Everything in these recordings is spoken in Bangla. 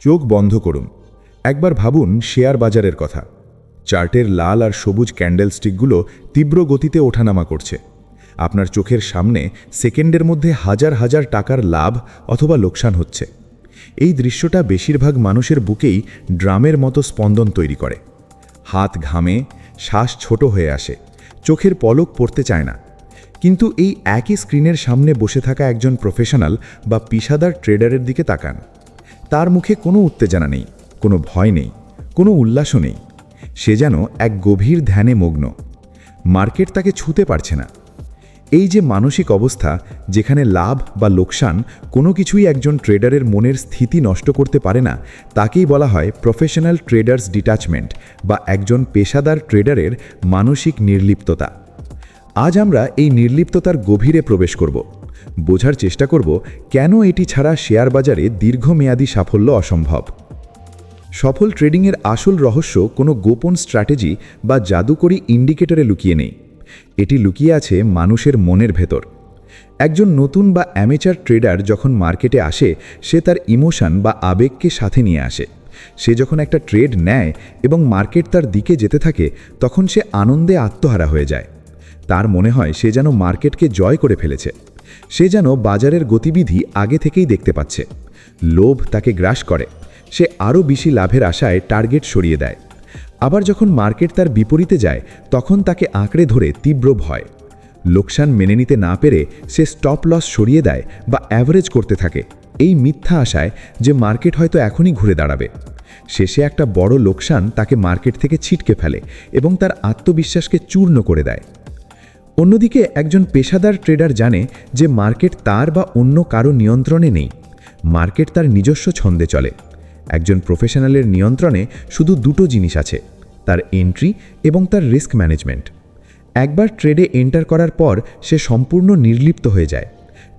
চোখ বন্ধ করুন। একবার ভাবুন শেয়ার বাজারের কথা। চার্টের লাল আর সবুজ ক্যান্ডেলস্টিকগুলো তীব্র গতিতে ওঠানামা করছে। আপনার চোখের সামনে সেকেন্ডের মধ্যে হাজার হাজার টাকার লাভ অথবা লোকসান হচ্ছে। এই দৃশ্যটা বেশিরভাগ মানুষের বুকেই ড্রামের মতো স্পন্দন তৈরি করে। হাত ঘামে, শ্বাস ছোট হয়ে আসে, চোখের পলক পড়তে চায় না। কিন্তু এই একই স্ক্রিনের সামনে বসে থাকা একজন প্রফেশনাল বা পেশাদার ট্রেডারের দিকে তাকান। তার মুখে কোনো উত্তেজনা নেই, কোনো ভয় নেই, কোনো উল্লাসও নেই। সে যেন এক গভীর ধ্যানে মগ্ন। মার্কেট তাকে ছুঁতে পারছে না। এই যে মানসিক অবস্থা, যেখানে লাভ বা লোকসান কোনো কিছুই একজন ট্রেডারের মনের স্থিতি নষ্ট করতে পারে না, তাকেই বলা হয় প্রফেশনাল ট্রেডার্স ডিট্যাচমেন্ট বা একজন পেশাদার ট্রেডারের মানসিক নির্লিপ্ততা। আজ আমরা এই নির্লিপ্ততার গভীরে প্রবেশ করব, বোঝার চেষ্টা করব কেন এটি ছাড়া শেয়ার বাজারে দীর্ঘমেয়াদী সাফল্য অসম্ভব। সফল ট্রেডিংয়ের আসল রহস্য কোনো গোপন স্ট্র্যাটেজি বা জাদুকরী ইন্ডিকেটরে লুকিয়ে নেই। এটি লুকিয়ে আছে মানুষের মনের ভেতর। একজন নতুন বা অ্যামেচার ট্রেডার যখন মার্কেটে আসে, সে তার ইমোশন বা আবেগকে সাথে নিয়ে আসে। সে যখন একটা ট্রেড নেয় এবং মার্কেট তার দিকে যেতে থাকে, তখন সে আনন্দে আত্মহারা হয়ে যায়। তার মনে হয় সে যেন মার্কেটকে জয় করে ফেলেছে। সে যেন বাজারের গতিবিধি আগে থেকেই দেখতে পাচ্ছে। লোভ তাকে গ্রাস করে। সে আরও বেশি লাভের আশায় টার্গেট সরিয়ে দেয়। আবার যখন মার্কেট তার বিপরীতে যায়, তখন তাকে আঁকড়ে ধরে তীব্র ভয়। লোকসান মেনে নিতে না পেরে সে স্টপ লস সরিয়ে দেয় বা অ্যাভারেজ করতে থাকে, এই মিথ্যা আশায় যে মার্কেট হয়তো এখনই ঘুরে দাঁড়াবে। শেষে একটা বড় লোকসান তাকে মার্কেট থেকে ছিটকে ফেলে এবং তার আত্মবিশ্বাসকে চূর্ণ করে দেয়। অন্যদিকে একজন পেশাদার ট্রেডার জানে যে মার্কেট তার বা অন্য কারো নিয়ন্ত্রণে নেই। মার্কেট তার নিজস্ব ছন্দে চলে। একজন প্রফেশনালের নিয়ন্ত্রণে শুধু দুটো জিনিস আছে, তার এন্ট্রি এবং তার রিস্ক ম্যানেজমেন্ট। একবার ট্রেডে এন্টার করার পর সে সম্পূর্ণ নির্লিপ্ত হয়ে যায়।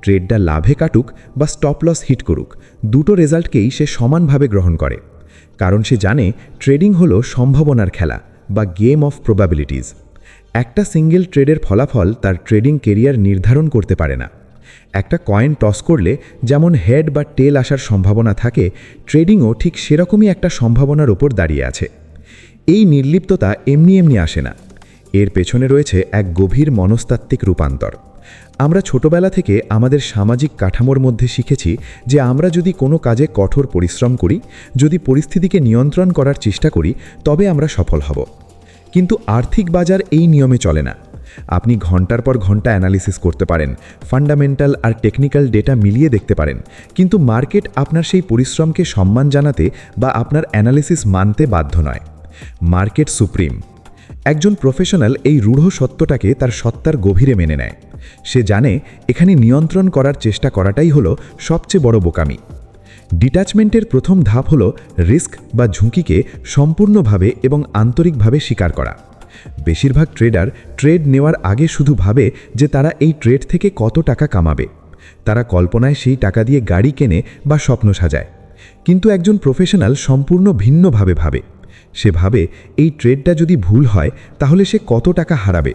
ট্রেডটা লাভে কাটুক বা স্টপ লস হিট করুক, দুটো রেজাল্টকেই সে সমানভাবে গ্রহণ করে। কারণ সে জানে ট্রেডিং হলো সম্ভাবনার খেলা বা গেম অফ প্রবাবিলিটিজ। একটা সিঙ্গেল ট্রেডের ফলাফল তার ট্রেডিং কেরিয়ার নির্ধারণ করতে পারে না। একটা কয়েন টস করলে যেমন হেড বা টেল আসার সম্ভাবনা থাকে, ট্রেডিংও ঠিক সেরকমই একটা সম্ভাবনার ওপর দাঁড়িয়ে আছে। এই নির্লিপ্ততা এমনি এমনি আসে না। এর পেছনে রয়েছে এক গভীর মনস্তাত্ত্বিক রূপান্তর। আমরা ছোটবেলা থেকে আমাদের সামাজিক কাঠামোর মধ্যে শিখেছি যে আমরা যদি কোনো কাজে কঠোর পরিশ্রম করি, যদি পরিস্থিতিকে নিয়ন্ত্রণ করার চেষ্টা করি, তবে আমরা সফল হব। কিন্তু আর্থিক বাজার এই নিয়মে চলে না। আপনি ঘন্টার পর ঘন্টা অ্যানালিসিস করতে পারেন, ফান্ডামেন্টাল আর টেকনিক্যাল ডেটা মিলিয়ে দেখতে পারেন, কিন্তু মার্কেট আপনার সেই পরিশ্রমকে সম্মান জানাতে বা আপনার অ্যানালিসিস মানতে বাধ্য নয়। Market supreme. একজন প্রফেশনাল এই রূঢ় সত্যটাকে তার সত্তার গভীরে মেনে নেয়। সে জানে এখানে নিয়ন্ত্রণ করার চেষ্টা করাটাই হলো সবচেয়ে বড় বোকামি। ডিট্যাচমেন্টের প্রথম ধাপ হল রিস্ক বা ঝুঁকিকে সম্পূর্ণভাবে এবং আন্তরিকভাবে স্বীকার করা। বেশিরভাগ ট্রেডার ট্রেড নেওয়ার আগে শুধু ভাবে যে তারা এই ট্রেড থেকে কত টাকা কামাবে। তারা কল্পনায় সেই টাকা দিয়ে গাড়ি কেনে বা স্বপ্ন সাজায়। কিন্তু একজন প্রফেশনাল সম্পূর্ণ ভিন্নভাবে ভাবে। সে ভাবে এই ট্রেডটা যদি ভুল হয় তাহলে সে কত টাকা হারাবে,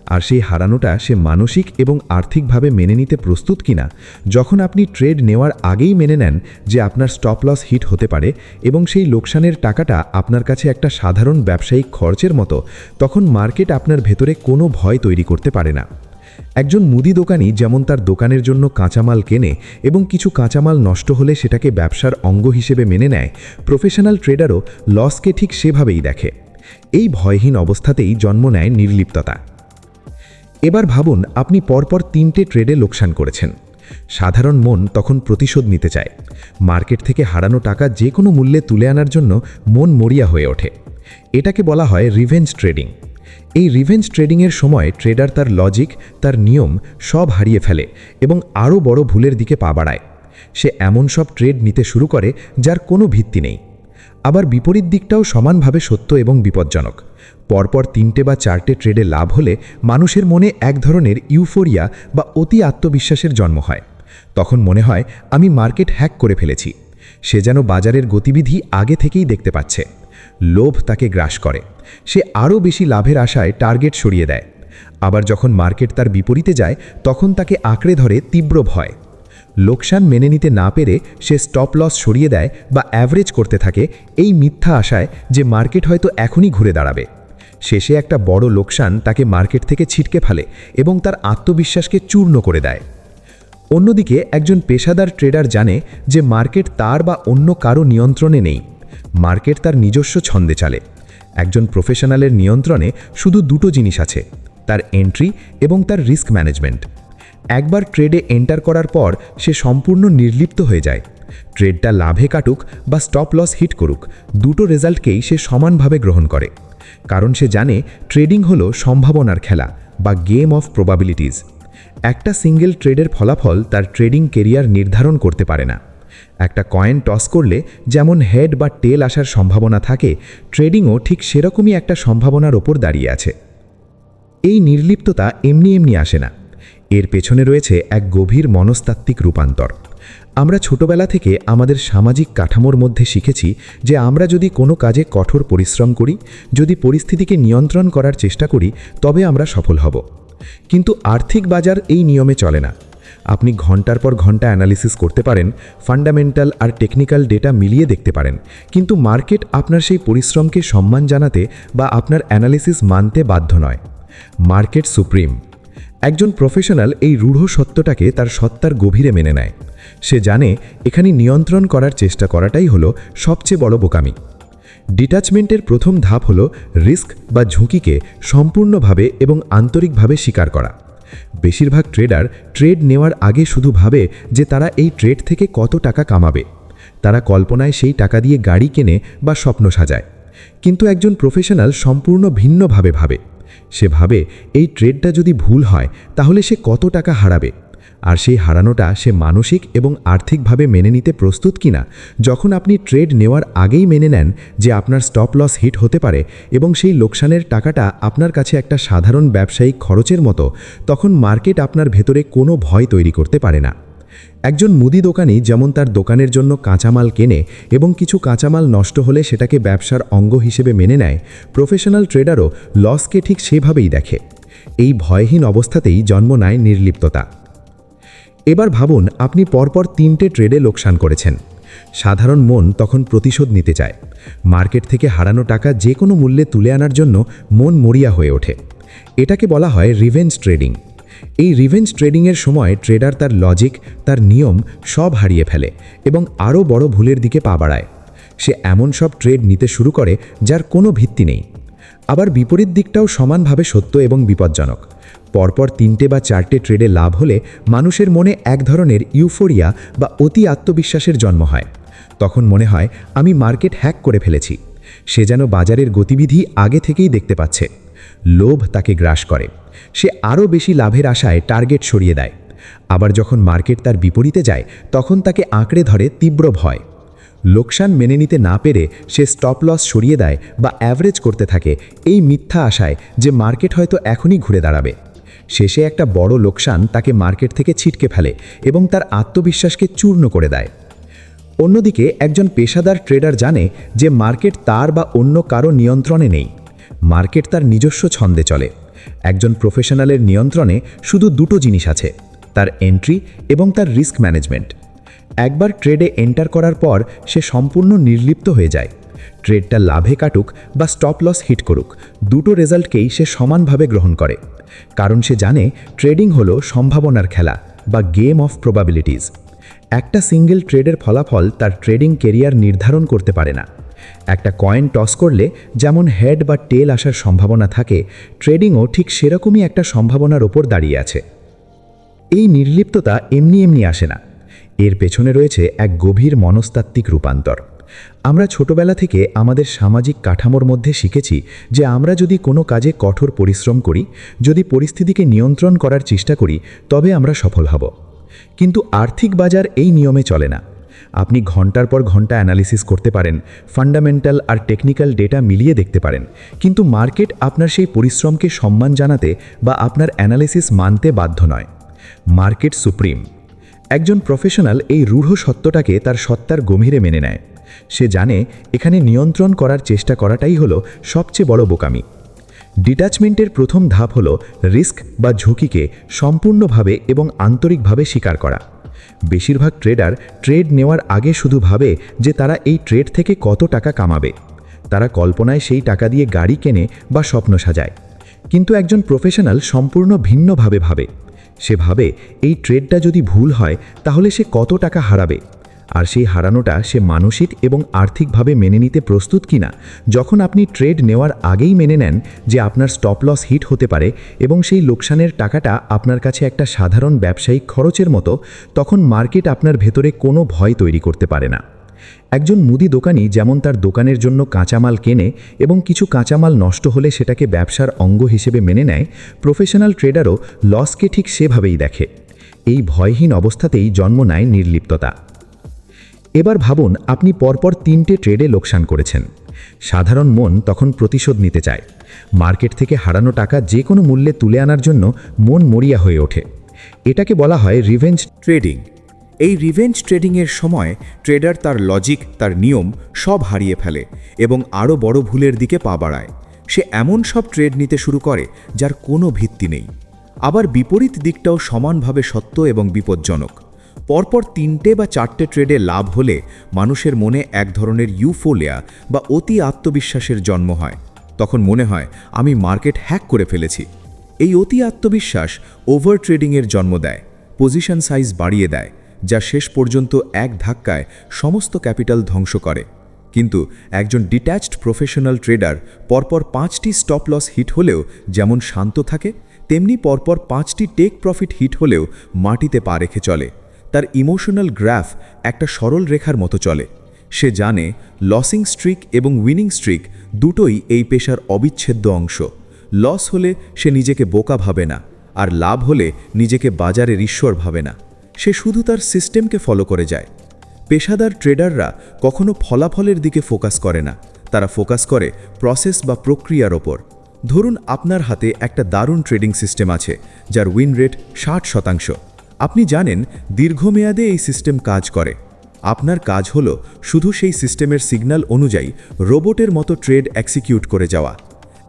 আর সেই হারানোটা সে মানসিক এবং আর্থিকভাবে মেনে নিতে প্রস্তুত কিনা। যখন আপনি ট্রেড নেওয়ার আগেই মেনে নেন যে আপনার স্টপ লস হিট হতে পারে এবং সেই লোকসানের টাকাটা আপনার কাছে একটা সাধারণ ব্যবসায়িক খরচের মতো, তখন মার্কেট আপনার ভেতরে কোনো ভয় তৈরি করতে পারে না। একজন মুদি দোকানি যেমন তার দোকানের জন্য কাঁচামাল কেনে এবং কিছু কাঁচামাল নষ্ট হলে সেটাকে ব্যবসার অঙ্গ হিসেবে মেনে নেয়, প্রফেশনাল ট্রেডারও লসকে ঠিক সেভাবেই দেখে। এই ভয়হীন অবস্থাতেই জন্ম নেয় নির্লিপ্ততা। এবার ভাবুন আপনি পরপর 3টে ট্রেডে লোকসান করেছেন। সাধারণ মন তখন প্রতিশোধ নিতে চায়। মার্কেট থেকে হারানো টাকা যে কোনো মূল্যে তুলে আনার জন্য মন মরিয়া হয়ে ওঠে। এটাকে বলা হয় রিভেঞ্জ ট্রেডিং। এই রিভেঞ্জ ট্রেডিংয়ের সময় ট্রেডার তার লজিক, তার নিয়ম সব হারিয়ে ফেলে এবং আরও বড় ভুলের দিকে পা বাড়ায়। সে এমন সব ট্রেড নিতে শুরু করে যার কোনো ভিত্তি নেই। আবার বিপরীত দিকটাও সমানভাবে সত্য এবং বিপজ্জনক। পরপর 3টে বা 4টে ট্রেডে লাভ হলে মানুষের মনে এক ধরনের ইউফোরিয়া বা অতি আত্মবিশ্বাসের জন্ম হয়। তখন মনে হয় আমি মার্কেট হ্যাক করে ফেলেছি। সে যেন বাজারের গতিবিধি আগে থেকেই দেখতে পাচ্ছে। লোভ তাকে গ্রাস করে। সে আরও বেশি লাভের আশায় টার্গেট সরিয়ে দেয়। আবার যখন মার্কেট তার বিপরীতে যায়, তখন তাকে আঁকড়ে ধরে তীব্র ভয়। লোকসান মেনে নিতে না পেরে সে স্টপ লস সরিয়ে দেয় বা অ্যাভারেজ করতে থাকে এই মিথ্যা আশায় যে মার্কেট হয়তো এখনই ঘুরে দাঁড়াবে। শেষে একটা বড় লোকসান তাকে মার্কেট থেকে ছিটকে ফেলে এবং তার আত্মবিশ্বাসকে চূর্ণ করে দেয়। অন্যদিকে একজন পেশাদার ট্রেডার জানে যে মার্কেট তার বা অন্য কারো নিয়ন্ত্রণে নেই, মার্কেট তার নিজস্ব ছন্দে চলে। একজন প্রফেশনালের নিয়ন্ত্রণে শুধু দুটো জিনিস আছে, তার এন্ট্রি এবং তার রিস্ক ম্যানেজমেন্ট। একবার ট্রেডে এন্টার করার পর সে সম্পূর্ণ নির্লিপ্ত হয়ে যায়। ট্রেডটা লাভে কাটুক বা স্টপ লস হিট করুক, দুটো রেজাল্টকেই সে সমানভাবে গ্রহণ করে, কারণ সে জানে ট্রেডিং হলো সম্ভাবনার খেলা বা গেম অফ প্রবাবিলিটিজ। একটা সিঙ্গেল ট্রেডের ফলাফল তার ট্রেডিং কেরিয়ার নির্ধারণ করতে পারে না। একটা কয়েন টস করলে যেমন হেড বা টেল আসার সম্ভাবনা থাকে, ট্রেডিংও ঠিক সেরকমই একটা সম্ভাবনার ওপর দাঁড়িয়ে আছে। এই নির্লিপ্ততা এমনি এমনি আসে না, এর পেছনে রয়েছে এক গভীর মনস্তাত্ত্বিক রূপান্তর। আমরা ছোটবেলা থেকে আমাদের সামাজিক কাঠামোর মধ্যে শিখেছি যে আমরা যদি কোনো কাজে কঠোর পরিশ্রম করি, যদি পরিস্থিতিকে নিয়ন্ত্রণ করার চেষ্টা করি, তবে আমরা সফল হব। কিন্তু আর্থিক বাজার এই নিয়মে চলে না। আপনি ঘন্টার পর ঘন্টা অ্যানালিসিস করতে পারেন, ফান্ডামেন্টাল আর টেকনিক্যাল ডেটা মিলিয়ে দেখতে পারেন, কিন্তু মার্কেট আপনার সেই পরিশ্রমকে সম্মান জানাতে বা আপনার অ্যানালিসিস মানতে বাধ্য নয়। Market supreme. একজন প্রফেশনাল এই রূঢ় সত্যটাকে তার সত্তার গভীরে মেনে নেয়। সে জানে এখানে নিয়ন্ত্রণ করার চেষ্টা করাটাই হলো সবচেয়ে বড় বোকামি। ডিট্যাচমেন্টের প্রথম ধাপ হলো রিস্ক বা ঝুঁকিকে সম্পূর্ণভাবে এবং আন্তরিকভাবে স্বীকার করা। বেশিরভাগ ট্রেডার ট্রেড নেওয়ার আগে শুধু ভাবে যে তারা এই ট্রেড থেকে কত টাকা কামাবে। তারা কল্পনায় সেই টাকা দিয়ে গাড়ি কেনে বা স্বপ্ন সাজায়। কিন্তু একজন প্রফেশনাল সম্পূর্ণ ভিন্নভাবে ভাবে। সে ভাবে এই ট্রেডটা যদি ভুল হয় তাহলে সে কত টাকা হারাবে, আর সেই হারানোটা সে মানসিক এবং আর্থিকভাবে মেনে নিতে প্রস্তুত কিনা। যখন আপনি ট্রেড নেওয়ার আগেই মেনে নেন যে আপনার স্টপ লস হিট হতে পারে এবং সেই লোকসানের টাকাটা আপনার কাছে একটা সাধারণ ব্যবসায়িক খরচের মতো, তখন মার্কেট আপনার ভেতরে কোনো ভয় তৈরি করতে পারে না। একজন মুদি দোকানি যেমন তার দোকানের জন্য কাঁচামাল কেনে এবং কিছু কাঁচামাল নষ্ট হলে সেটাকে ব্যবসার অঙ্গ হিসেবে মেনে নেয়, প্রফেশনাল ট্রেডারও লসকে ঠিক সেভাবেই দেখে। এই ভয়হীন অবস্থাতেই জন্ম নেয় নির্লিপ্ততা। এবার ভাবুন আপনি পরপর 3টে ট্রেডে লোকসান করেছেন। সাধারণ মন তখন প্রতিশোধ নিতে চায়। মার্কেট থেকে হারানো টাকা যে কোনো মূল্যে তুলে আনার জন্য মন মরিয়া হয়ে ওঠে। এটাকে বলা হয় রিভেঞ্জ ট্রেডিং। এই রিভেঞ্জ ট্রেডিংয়ের সময় ট্রেডার তার লজিক, তার নিয়ম সব হারিয়ে ফেলে এবং আরও বড় ভুলের দিকে পা বাড়ায়। সে এমন সব ট্রেড নিতে শুরু করে যার কোনো ভিত্তি নেই। আবার বিপরীত দিকটাও সমানভাবে সত্য এবং বিপজ্জনক। পরপর 3টে বা 4টে ট্রেডে লাভ হলে মানুষের মনে এক ধরনের ইউফোরিয়া বা অতি আত্মবিশ্বাসের জন্ম হয়। তখন মনে হয় আমি মার্কেট হ্যাক করে ফেলেছি। সে যেন বাজারের গতিবিধি আগে থেকেই দেখতে পাচ্ছে। লোভ তাকে গ্রাস করে। সে আরও বেশি লাভের আশায় টার্গেট সরিয়ে দেয়। আবার যখন মার্কেট তার বিপরীতে যায় তখন তাকে আঁকড়ে ধরে তীব্র ভয়। লোকসান মেনে নিতে না পেরে সে স্টপ লস সরিয়ে দেয় বা অ্যাভারেজ করতে থাকে এই মিথ্যা আশায় যে মার্কেট হয়তো এখনই ঘুরে দাঁড়াবে। শেষে একটা বড় লোকসান তাকে মার্কেট থেকে ছিটকে ফেলে এবং তার আত্মবিশ্বাসকে চূর্ণ করে দেয়। অন্যদিকে একজন পেশাদার ট্রেডার জানে যে মার্কেট তার বা অন্য কারো নিয়ন্ত্রণে নেই, মার্কেট তার নিজস্ব ছন্দে চলে। একজন প্রফেশনালের নিয়ন্ত্রণে শুধু দুটো জিনিস আছে, তার এন্ট্রি এবং তার রিস্ক ম্যানেজমেন্ট। একবার ট্রেডে এন্টার করার পর সে সম্পূর্ণ নির্লিপ্ত হয়ে যায়। ট্রেডটা লাভে কাটুক বা স্টপ লস হিট করুক, দুটো রেজাল্টকেই সে সমানভাবে গ্রহণ করে, কারণ সে জানে ট্রেডিং হলো সম্ভাবনার খেলা বা গেম অফ প্রবাবিলিটিজ। একটা সিঙ্গেল ট্রেডের ফলাফল তার ট্রেডিং কেরিয়ার নির্ধারণ করতে পারে না। একটা কয়েন টস করলে যেমন হেড বা টেল আসার সম্ভাবনা থাকে, ট্রেডিংও ঠিক সেরকমই একটা সম্ভাবনার ওপর দাঁড়িয়ে আছে। এই নির্লিপ্ততা এমনি এমনি আসে না, এর পেছনে রয়েছে এক গভীর মনস্তাত্ত্বিক রূপান্তর। আমরা ছোটবেলা থেকে আমাদের সামাজিক কাঠামোর মধ্যে শিখেছি যে আমরা যদি কোনো কাজে কঠোর পরিশ্রম করি, যদি পরিস্থিতিকে নিয়ন্ত্রণ করার চেষ্টা করি, তবে আমরা সফল হব। কিন্তু আর্থিক বাজার এই নিয়মে চলে না। আপনি ঘন্টার পর ঘন্টা অ্যানালিসিস করতে পারেন, ফান্ডামেন্টাল আর টেকনিক্যাল ডেটা মিলিয়ে দেখতে পারেন, কিন্তু মার্কেট আপনার সেই পরিশ্রমকে সম্মান জানাতে বা আপনার অ্যানালিসিস মানতে বাধ্য নয়। Market supreme. একজন প্রফেশনাল এই রূঢ় সত্যটাকে তার সত্তার গভীরে মেনে নেয়। সে জানে এখানে নিয়ন্ত্রণ করার চেষ্টা করাটাই হলো সবচেয়ে বড় বোকামি। ডিট্যাচমেন্টের প্রথম ধাপ হলো রিস্ক বা ঝুঁকিকে সম্পূর্ণভাবে এবং আন্তরিকভাবে স্বীকার করা। বেশিরভাগ ট্রেডার ট্রেড নেওয়ার আগে শুধু ভাবে যে তারা এই ট্রেড থেকে কত টাকা কামাবে। তারা কল্পনায় সেই টাকা দিয়ে গাড়ি কেনে বা স্বপ্ন সাজায়। কিন্তু একজন প্রফেশনাল সম্পূর্ণ ভিন্নভাবে ভাবে। সে ভাবে এই ট্রেডটা যদি ভুল হয় তাহলে সে কত টাকা হারাবে, আর সেই হারানোটা সে মানসিক এবং আর্থিকভাবে মেনে নিতে প্রস্তুত কিনা। যখন আপনি ট্রেড নেওয়ার আগেই মেনে নেন যে আপনার স্টপ লস হিট হতে পারে এবং সেই লোকসানের টাকাটা আপনার কাছে একটা সাধারণ ব্যবসায়িক খরচের মতো, তখন মার্কেট আপনার ভেতরে কোনো ভয় তৈরি করতে পারে না। একজন মুদি দোকানি যেমন তার দোকানের জন্য কাঁচামাল কেনে এবং কিছু কাঁচামাল নষ্ট হলে সেটাকে ব্যবসার অঙ্গ হিসেবে মেনে নেয়, প্রফেশনাল ট্রেডারও লসকে ঠিক সেভাবেই দেখে। এই ভয়হীন অবস্থাতেই জন্ম নেয় নির্লিপ্ততা। এবার ভাবুন, আপনি পরপর 3টে ট্রেডে লোকসান করেছেন। সাধারণ মন তখন প্রতিশোধ নিতে চায়। মার্কেট থেকে হারানো টাকা যে কোনো মূল্যে তুলে আনার জন্য মন মরিয়া হয়ে ওঠে। এটাকে বলা হয় রিভেঞ্জ ট্রেডিং। এই রিভেঞ্জ ট্রেডিংয়ের সময় ট্রেডার তার লজিক, তার নিয়ম সব হারিয়ে ফেলে এবং আরও বড় ভুলের দিকে পা বাড়ায়। সে এমন সব ট্রেড নিতে শুরু করে যার কোনো ভিত্তি নেই। আবার বিপরীত দিকটাও সমানভাবে সত্য এবং বিপজ্জনক। পরপর 3টে বা 4টে ট্রেডে লাভ হলে মানুষের মনে এক ধরনের ইউফোরিয়া বা অতি আত্মবিশ্বাসের জন্ম হয়। তখন মনে হয় আমি মার্কেট হ্যাক করে ফেলেছি। এই অতি আত্মবিশ্বাস ওভার ট্রেডিংয়ের জন্ম দেয়, পজিশন সাইজ বাড়িয়ে দেয়, যা শেষ পর্যন্ত এক ধাক্কায় সমস্ত ক্যাপিটাল ধ্বংস করে। কিন্তু একজন ডিট্যাচড প্রফেশনাল ট্রেডার পরপর 5টি স্টপ লস হিট হলেও যেমন শান্ত থাকে, তেমনি পরপর 5টি টেক প্রফিট হিট হলেও মাটিতে পা রেখে চলে। তার ইমোশনাল গ্রাফ একটা সরল রেখার মতো চলে। সে জানে লসিং স্ট্রিক এবং উইনিং স্ট্রিক দুটোই এই পেশার অবিচ্ছেদ্য অংশ। লস হলে সে নিজেকে বোকা ভাবে না, আর লাভ হলে নিজেকে বাজারের ঈশ্বর ভাবে না। সে শুধু তার সিস্টেমকে ফলো করে যায়। পেশাদার ট্রেডাররা কখনো ফলাফলের দিকে ফোকাস করে না, তারা ফোকাস করে প্রসেস বা প্রক্রিয়ার ওপর। ধরুন আপনার হাতে একটা দারুণ ট্রেডিং সিস্টেম আছে যার উইন রেট 60%। আপনি জানেন দীর্ঘমেয়াদে এই সিস্টেম কাজ করে। আপনার কাজ হলো শুধু সেই সিস্টেমের সিগন্যাল অনুযায়ী রোবটের মতো ট্রেড এক্সিকিউট করে যাওয়া।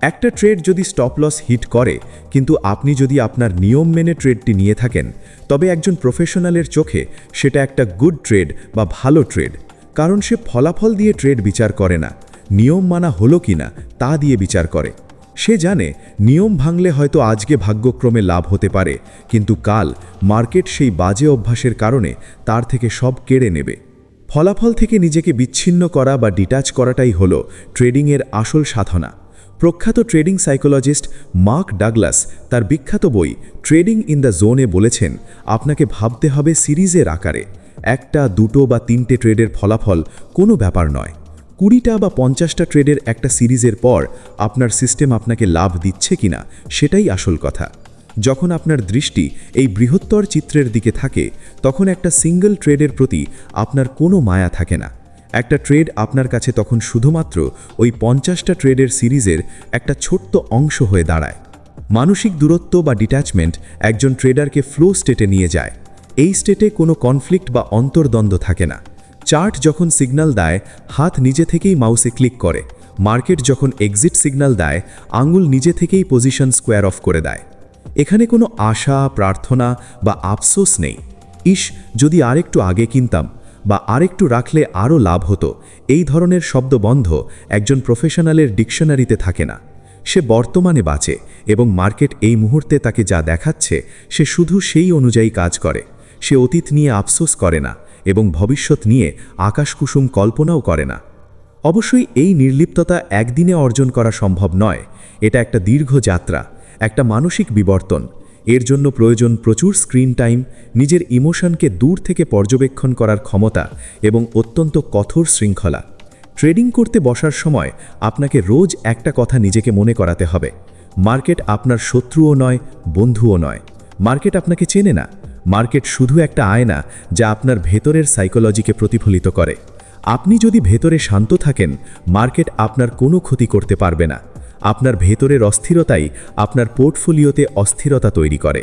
একটা ট্রেড যদি স্টপ লস হিট করে, কিন্তু আপনি যদি আপনার নিয়ম মেনে ট্রেডটি নিয়ে থাকেন, তবে একজন প্রফেশনালের চোখে সেটা একটা গুড ট্রেড বা ভালো ট্রেড। কারণ সে ফলাফল দিয়ে ট্রেড বিচার করে না, নিয়ম মানা হলো কিনা তা দিয়ে বিচার করে। সে জানে নিয়ম ভাঙলে হয়তো আজকে ভাগ্যক্রমে লাভ হতে পারে, কিন্তু কাল মার্কেট সেই বাজে অভ্যাসের কারণে তার থেকে সব কেড়ে নেবে। ফলাফল থেকে নিজেকে বিচ্ছিন্ন করা বা ডিটাচ করাটাই হলো ট্রেডিংয়ের আসল সাধনা। প্রখ্যাত ট্রেডিং সাইকোলজিস্ট মার্ক ডাগলাস তার বিখ্যাত বই ট্রেডিং ইন দ্য জোনে বলেছেন, আপনাকে ভাবতে হবে সিরিজের আকারে। 1টা, 2টো বা 3টে ট্রেডের ফলাফল কোনো ব্যাপার নয়। 20টা বা 50টা ট্রেডের একটা সিরিজের পর আপনার সিস্টেম আপনাকে লাভ দিচ্ছে কিনা সেটাই আসল কথা। যখন আপনার দৃষ্টি এই বৃহত্তর চিত্রের দিকে থাকে, তখন একটা সিঙ্গল ট্রেডের প্রতি আপনার কোনো মায়া থাকে না। একটা ট্রেড আপনার কাছে তখন শুধুমাত্র ওই 50টা ট্রেডের সিরিজের একটা ছোট্ট অংশ হয়ে দাঁড়ায়। মানসিক দূরত্ব বা ডিট্যাচমেন্ট একজন ট্রেডারকে ফ্লো স্টেটে নিয়ে যায়। এই স্টেটে কোনো কনফ্লিক্ট বা অন্তর্দ্বন্দ্ব থাকে না। চার্ট যখন সিগন্যাল দেয়, হাত নিজে থেকেই মাউসে ক্লিক করে। মার্কেট যখন এক্সিট সিগন্যাল দেয়, আঙুল নিজে থেকেই পজিশন স্কোয়ার অফ করে দেয়। এখানে কোনো আশা, প্রার্থনা বা আফসোস নেই, ইস যদি আরেকটু আগে কিনতাম বা আরেকটু রাখলে আরও লাভ হতো। এই ধরনের শব্দবন্ধ একজন প্রফেশনালের ডিকশনারিতে থাকে না। সে বর্তমানে বাঁচে এবং মার্কেট এই মুহূর্তে তাকে যা দেখাচ্ছে সে শুধু সেই অনুযায়ী কাজ করে। সে অতীত নিয়ে আফসোস করে না এবং ভবিষ্যৎ নিয়ে আকাশকুসুম কল্পনাও করে না। অবশ্যই এই নির্লিপ্ততা একদিনে অর্জন করা সম্ভব নয়। এটা একটা দীর্ঘ যাত্রা, একটা মানসিক বিবর্তন। এর জন্য প্রয়োজন প্রচুর স্ক্রিন টাইম, নিজের ইমোশনকে দূর থেকে পর্যবেক্ষণ করার ক্ষমতা এবং অত্যন্ত কঠোর শৃঙ্খলা। ট্রেডিং করতে বসার সময় আপনাকে রোজ একটা কথা নিজেকে মনে করাতে হবে, মার্কেট আপনার শত্রুও নয়, বন্ধুও নয়। মার্কেট আপনাকে চেনে না। মার্কেট শুধু একটা আয়না যা আপনার ভেতরের সাইকোলজিকে প্রতিফলিত করে। আপনি যদি ভেতরে শান্ত থাকেন, মার্কেট আপনার কোনো ক্ষতি করতে পারবে না। আপনার ভেতরের অস্থিরতাই আপনার পোর্টফোলিওতে অস্থিরতা তৈরি করে।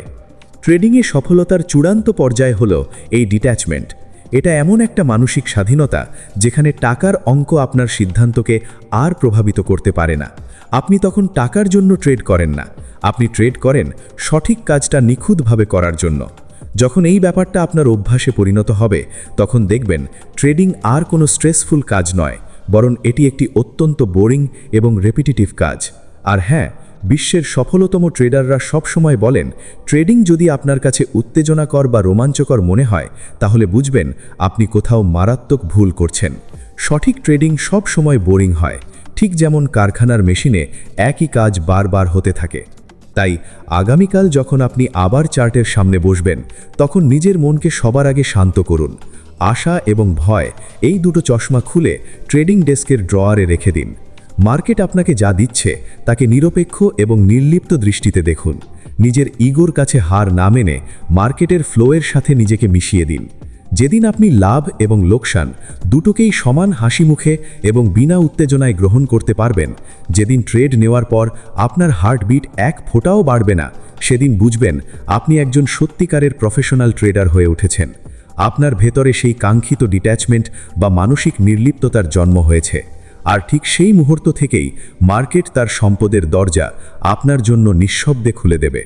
ট্রেডিংয়ে সফলতার চূড়ান্ত পর্যায় হলো এই ডিট্যাচমেন্ট। এটা এমন একটা মানসিক স্বাধীনতা যেখানে টাকার অঙ্ক আপনার সিদ্ধান্তকে আর প্রভাবিত করতে পারে না। আপনি তখন টাকার জন্য ট্রেড করেন না, আপনি ট্রেড করেন সঠিক কাজটা নিখুঁতভাবে করার জন্য। যখন এই ব্যাপারটা আপনার অভ্যাসে পরিণত হবে তখন দেখবেন ট্রেডিং আর কোনো স্ট্রেসফুল কাজ নয়, বরং এটি একটি অত্যন্ত বোরিং এবং রেপিটিটিভ কাজ। আর হ্যাঁ, বিশ্বের সফলতম ট্রেডাররা সবসময় বলেন, ট্রেডিং যদি আপনার কাছে উত্তেজনাকর বা রোমাঞ্চকর মনে হয় তাহলে বুঝবেন আপনি কোথাও মারাত্মক ভুল করছেন। সঠিক ট্রেডিং সব সময় বোরিং হয়, ঠিক যেমন কারখানার মেশিনে একই কাজ বারবার হতে থাকে। তাই আগামীকাল যখন আপনি আবার চার্টের সামনে বসবেন তখন নিজের মনকে সবার আগে শান্ত করুন। আশা এবং ভয় এই দুটো চশমা খুলে ট্রেডিং ডেস্কের ড্রয়ারে রেখে দিন। মার্কেট আপনাকে যা দিচ্ছে তাকে নিরপেক্ষ এবং নির্লিপ্ত দৃষ্টিতে দেখুন। নিজের ইগোর কাছে হার না মেনে মার্কেটের ফ্লোয়ের সাথে নিজেকে মিশিয়ে দিন। যেদিন আপনি লাভ এবং লোকসান দুটোকেই সমান হাসি মুখে এবং বিনা উত্তেজনায় গ্রহণ করতে পারবেন, যেদিন ট্রেড নেওয়ার পর আপনার হার্টবিট এক ফোঁটাও বাড়বে না, সেদিন বুঝবেন আপনি একজন সত্যিকারের প্রফেশনাল ট্রেডার হয়ে উঠেছেন। আপনার ভেতরে সেই কাঙ্ক্ষিত ডিট্যাচমেন্ট বা মানসিক নির্লিপ্ততার জন্ম হয়েছে। আর ঠিক সেই মুহূর্ত থেকেই মার্কেট তার সম্পদের দরজা আপনার জন্য নিঃশব্দে খুলে দেবে।